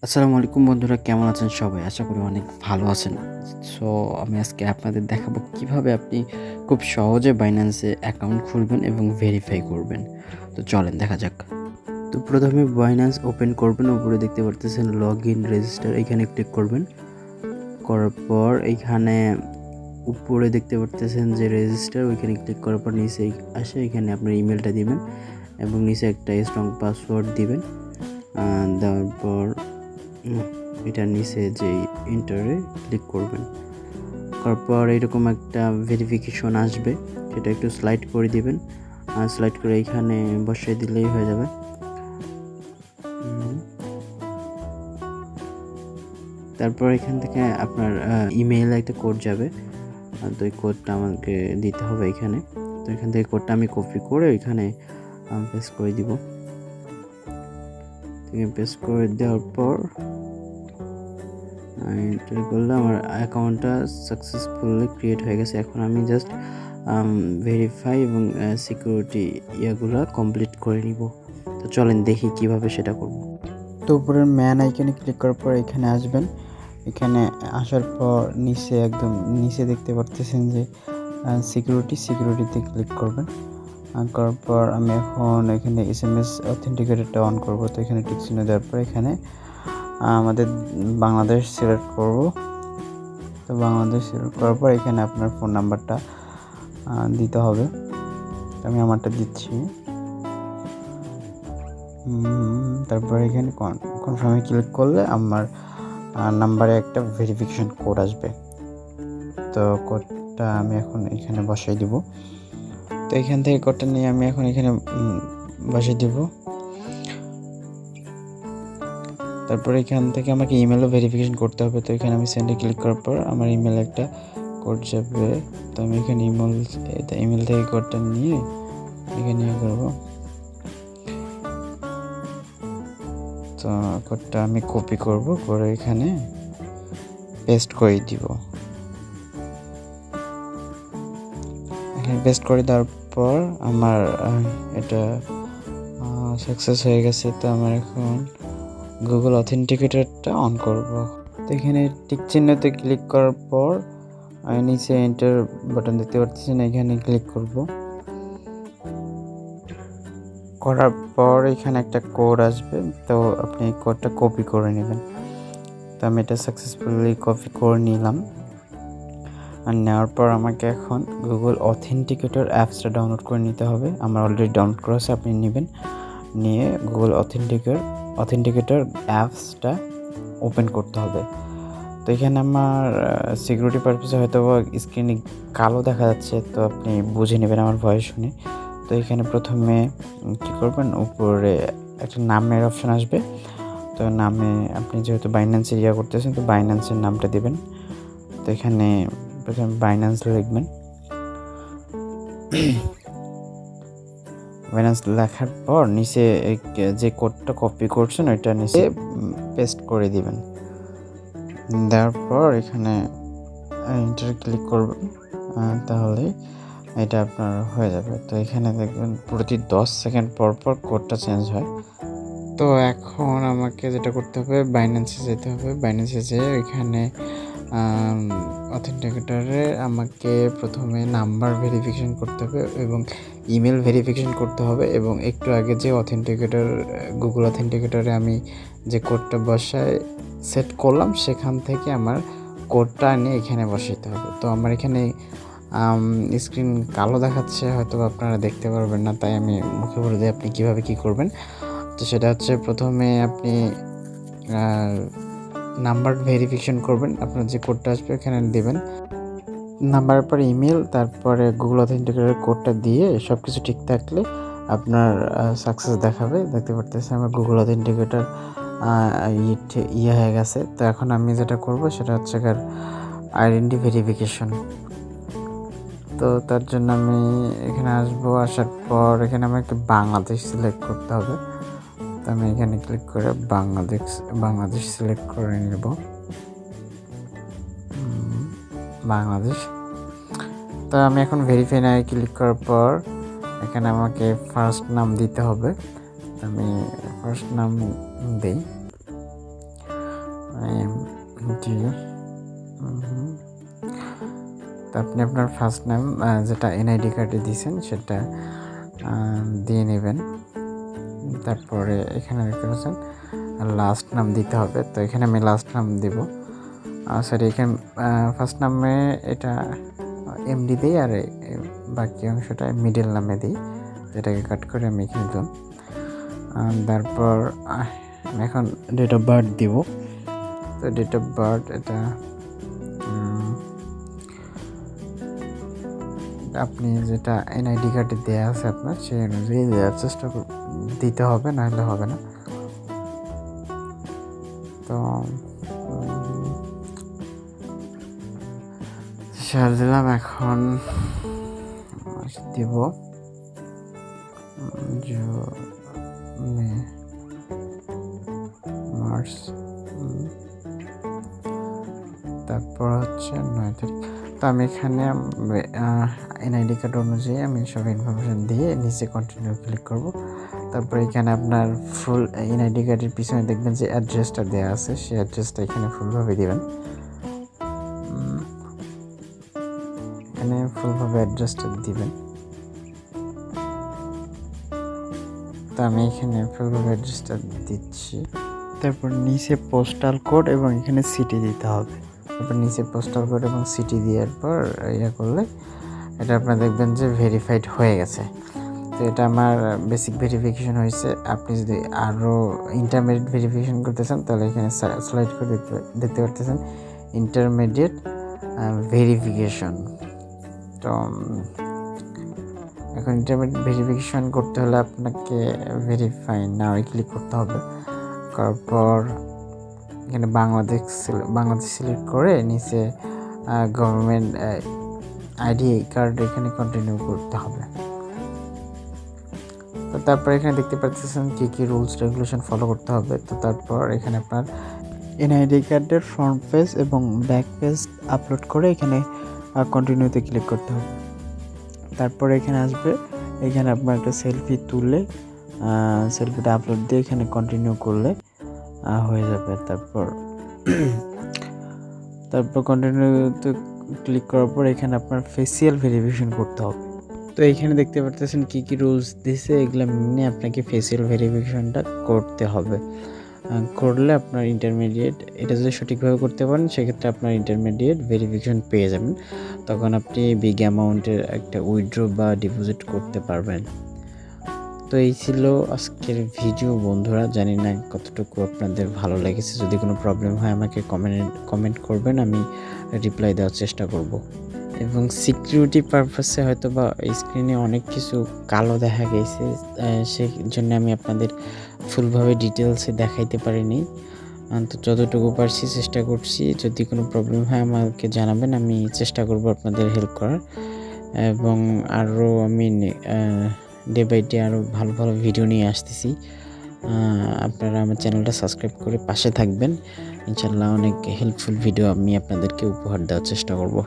আসসালামু আলাইকুম বন্ধুরা, কেমন আছেন সবাই? আশা করি অনেক ভালো আছেন। সো আমি আজকে আপনাদের দেখাবো কিভাবে আপনি খুব সহজে Binance এ অ্যাকাউন্ট খুলবেন এবং ভেরিফাই করবেন। তো চলেন দেখা যাক। তো প্রথমে Binance ওপেন করবেন, উপরে দেখতে পারতেছেন লগইন রেজিস্টার, এখানে ক্লিক করবেন। করার পর এইখানে উপরে দেখতে পারতেছেন যে রেজিস্টার, ওইখানে ক্লিক করার পর নিচে আসে এখানে আপনার ইমেলটা দিবেন এবং নিচে একটা স্ট্রং পাসওয়ার্ড দিবেন। দেওয়ার পর এটার নিচে যে ইন্টারে ক্লিক করবেন, করার পর এরকম একটা ভেরিফিকেশন আসবে, সেটা একটু স্লাইড করে দিবেন, আর স্লাইড করে এইখানে বসিয়ে দিলেই হয়ে যাবে। তারপর এখান থেকে আপনার ইমেইলে একটা কোড যাবে, তো এই কোডটা আমাকে দিতে হবে এখানে। তো এখান থেকে কোডটা আমি কপি করে এখানে পেস্ট করে দিব। পেস্ট করে দেওয়ার পর এন্টার করলে আমার অ্যাকাউন্টটা সাকসেসফুলি ক্রিয়েট হয়ে গেছে। এখন আমি জাস্ট ভেরিফাই এবং সিকিউরিটি ইয়াগুলো কমপ্লিট করে নিব। তো চলেন দেখি কিভাবে সেটা করব। তো উপরের ম্যান আইকনে ক্লিক করার পর এখানে আসবেন। এখানে আসার পর একদম নিচে দেখতে পারতেছেন যে সিকিউরিটিতে ক্লিক করবেন। করার পর আমি এখন এখানে SMS অথেন্টিকেটরটা অন করব। তো এখানে টিক চিহ্ন দেওয়ার পর এখানে আমাদের বাংলাদেশ সিলেক্ট করব। তো বাংলাদেশ সিলেক্ট করার পর এখানে আপনার ফোন নাম্বারটা দিতে হবে। আমি আমারটা দিচ্ছি। তারপর এখানে কনফার্মে ক্লিক করলে আমার নাম্বারে একটা ভেরিফিকেশন কোড আসবে। তো কোডটা আমি এখন এখানে বসাই দিব। তো এখান থেকে কোডটা নিয়ে আমি এখন এখানে বসাই দিব। তারপর এখান থেকে আমাকে ইমেলও ভেরিফিকেশন করতে হবে। তো এখানে আমি সেন্ডে ক্লিক করার পর আমার ইমেলে একটা কোড যাবে। তো আমি এখানে ইমেল থেকে কোডটা নিয়ে এখানে করবো। তো কোডটা আমি কপি করব, করে এখানে পেস্ট করে দিব। এখানে পেস্ট করে দেওয়ার পর আমার এটা সাকসেস হয়ে গেছে। তো আমার এখন গুগল অথেন্টিকেটরটা অন করব। তো এখানে টিক চিহ্নতে ক্লিক করার পর আমি নিচে এন্টার বাটন দেখতে পাচ্ছেন, এখানে ক্লিক করব। করার পর এখানে একটা কোড আসবে, তো আপনি এই কোডটা কপি করে নেবেন। তো আমি এটা সাকসেসফুলি কপি করে নিলাম। আর নেওয়ার পর আমাকে এখন গুগল অথেন্টিকেটর অ্যাপসটা ডাউনলোড করে নিতে হবে। আমার অলরেডি ডাউনলোড করা আছে, আপনি নেবেন। নিয়ে গুগল অথেন্টিকেটর অ্যাপসটা ওপেন করতে হবে। তো এখানে আমার সিকিউরিটি পারপাসে হয়তো স্ক্রিনে কালো দেখা যাচ্ছে, তো আপনি বুঝে নেবেন আমার ভয়েস শুনে। তো এখানে প্রথমে কী করবেন, উপরে একটা নামের অপশান আসবে। তো নামে আপনি যেহেতু বাইন্যান্সের করতেছেন, তো বাইন্যান্সের নামটা দেবেন। তো এখানে প্রথমে বাইন্যান্স লিখবেন। বাইন্যান্স লেখার পর নিচে যে কোডটা কপি করছেন ওইটা নিচে পেস্ট করে দিবেন। দেওয়ার পর এখানে এন্টার ক্লিক করবেন, তাহলে এটা আপনার হয়ে যাবে। তো এখানে দেখবেন প্রতি 10 সেকেন্ড পর পর কোডটা চেঞ্জ হয়। তো এখন আমাকে যেটা করতে হবে, বাইন্যান্সে যেতে হবে। বাইন্যান্সে যেয়ে এখানে অথেন্টিকেটরে আমাকে প্রথমে নাম্বার ভেরিফিকেশন করতে হবে এবং ইমেল ভেরিফিকেশন করতে হবে, এবং একটু আগে যে গুগল অথেন্টিকেটরে আমি যে কোডটা সেট করলাম, সেখান থেকে আমার কোডটা নিয়ে এখানে বসাইতে হবে। তো আমার এখানে স্ক্রিন কালো দেখাচ্ছে, হয়তো আপনারা দেখতে পারবেন না, তাই আমি মুখে বলে দিই আপনি কীভাবে কী করবেন। তো সেটা হচ্ছে, প্রথমে আপনি নাম্বার ভেরিফিকেশন করবেন, আপনার যে কোডটা আসবে এখানে দেবেন। নাম্বারের পর ইমেল, তারপরে গুগল অথেন্টিকেটর কোডটা দিয়ে সব কিছু ঠিক থাকলে আপনার সাকসেস দেখাবে। দেখতে পারতেছি আমার গুগল অথেন্টিকেটর হয়ে গেছে। তো এখন আমি যেটা করব সেটা হচ্ছে আইডেন্টি ভেরিফিকেশন। তো তার জন্য আমি এখানে আসবো। আসার পর এখানে আমাকে বাংলাদেশ সিলেক্ট করতে হবে। তো আমি এখানে ক্লিক করে বাংলাদেশ সিলেক্ট করে নেব। বাংলাদেশ। তো আমি এখন ভেরিফাই নাও ক্লিক করার পর এখানে আমাকে ফার্স্ট নাম দিতে হবে। আমি ফার্স্ট নাম দিই। জি। তো আপনি আপনার ফার্স্ট নেম যেটা এনআইডি কার্ডে দিয়েছেন সেটা দিয়ে নেবেন। তারপরে এখানে দেখতে পাচ্ছেন লাস্ট নাম দিতে হবে, তো এখানে আমি লাস্ট নাম দেব। সরি, এখানে ফার্স্ট নামে এটা এমডি দিই, আর বাকি অংশটা মিডল নামে দিই, এটাকে কাট করে আমি এখানে দিলাম। তারপর এখন ডেট অফ বার্থ দিব। তো ডেট অফ বার্থ এটা আপনি যেটা এনআইডি কার্ডে দেওয়া আছে আপনার সেই অনুযায়ী দেওয়ার চেষ্টা দিতে হবে, নাহলে হবে না। তো সার দিলাম, এখন দিব মে মার্চ, তারপর হচ্ছে 9 তারিখ। তো আমি এখানে এনআইডি কার্ড অনুযায়ী আমি সব ইনফরমেশান দিয়ে নিচে কন্টিনিউ ক্লিক করব। তারপর এখানে আপনার ফুল এনআইডি কার্ডের পিছনে দেখবেন যে অ্যাড্রেসটা দেওয়া আছে, সেই অ্যাড্রেসটা এখানে ফুলভাবে দেবেন। এখানে ফুলভাবে অ্যাড্রেসটা দিবেন। তো আমি এখানে ফুলভাবে অ্যাড্রেসটা দিচ্ছি। তারপর নিচে পোস্টাল কোড এবং এখানে সিটি দিতে হবে। তারপর নিচে পোস্টাল কোড এবং সিটি দেওয়ার পর করলে এটা আপনারা দেখবেন যে ভেরিফাইড হয়ে গেছে। তো এটা আমার বেসিক ভেরিফিকেশন হয়েছে। আপনি যদি আরও ইন্টারমিডিয়েট ভেরিফিকেশন করতে চান তাহলে এখানে স্লাইড করে দেখতে পারতেছেন ইন্টারমিডিয়েট ভেরিফিকেশন। তো এখন ইন্টারমিডিয়েট ভেরিফিকেশন করতে হলে আপনাকে ভেরিফাই নাও ক্লিক করতে হবে। করার পর এখানে বাংলাদেশ সিলেক্ট করে নিচে গভর্নমেন্ট আইডি কার্ড এখানে কন্টিনিউ করতে হবে। তো তারপর এখানে দেখতে পাচ্ছেন কী রুলস রেগুলেশন ফলো করতে হবে। তো তারপর এখানে আপনার এনআইডি কার্ডের ফ্রন্ট পেজ এবং ব্যাক পেজ আপলোড করে এখানে কন্টিনিউতে ক্লিক করতে হবে। তারপর এখানে আসবে, এখানে আপনার একটা সেলফি তুলে সেলফিটা আপলোড দিয়ে এখানে কন্টিনিউ করলে হয়ে যাবে। তারপর কন্টিনিউতে ক্লিক করার পর এখানে আপনার ফেসিয়াল ভেরিফিকেশন করতে হবে। তো এখানে দেখতে পাচ্ছেন কী রুলস দিছে, এগুলো মেনে আপনাকে ফেসিয়াল ভেরিফিকেশনটা করতে হবে। করলে আপনার ইন্টারমিডিয়েট, এটা যদি সঠিকভাবে করতে পারেন সেক্ষেত্রে আপনার ইন্টারমিডিয়েট ভেরিফিকেশন পেয়ে যাবেন। তখন আপনি বিগ অ্যামাউন্টের একটা উইথড্র বা ডিপোজিট করতে পারবেন। তো এই ছিল আজকের ভিডিও বন্ধুরা, জানি না কতটুকু আপনাদের ভালো লেগেছে। যদি কোনো প্রবলেম হয় আমাকে কমেন্ট করবেন, আমি রিপ্লাই দেওয়ার চেষ্টা করব। এবং সিকিউরিটি পারপাসে হয়তো বা স্ক্রিনে অনেক কিছু কালো দেখা গেছে, সেই জন্য আমি আপনাদের ফুলভাবে ডিটেলসে দেখাইতে পারিনি। তো যতটুকু পারছি চেষ্টা করছি। যদি কোনো প্রবলেম হয় আমাকে জানাবেন, আমি চেষ্টা করব আপনাদের হেল্প করার। এবং আরও আমি ডে বাই ডে আরও ভালো ভালো ভিডিও নিয়ে আসতেছি। আপনারা আমার চ্যানেলটা সাবস্ক্রাইব করে পাশে থাকবেন। ইনশাল্লাহ অনেক হেল্পফুল ভিডিও আমি আপনাদেরকে উপহার দেওয়ার চেষ্টা করব।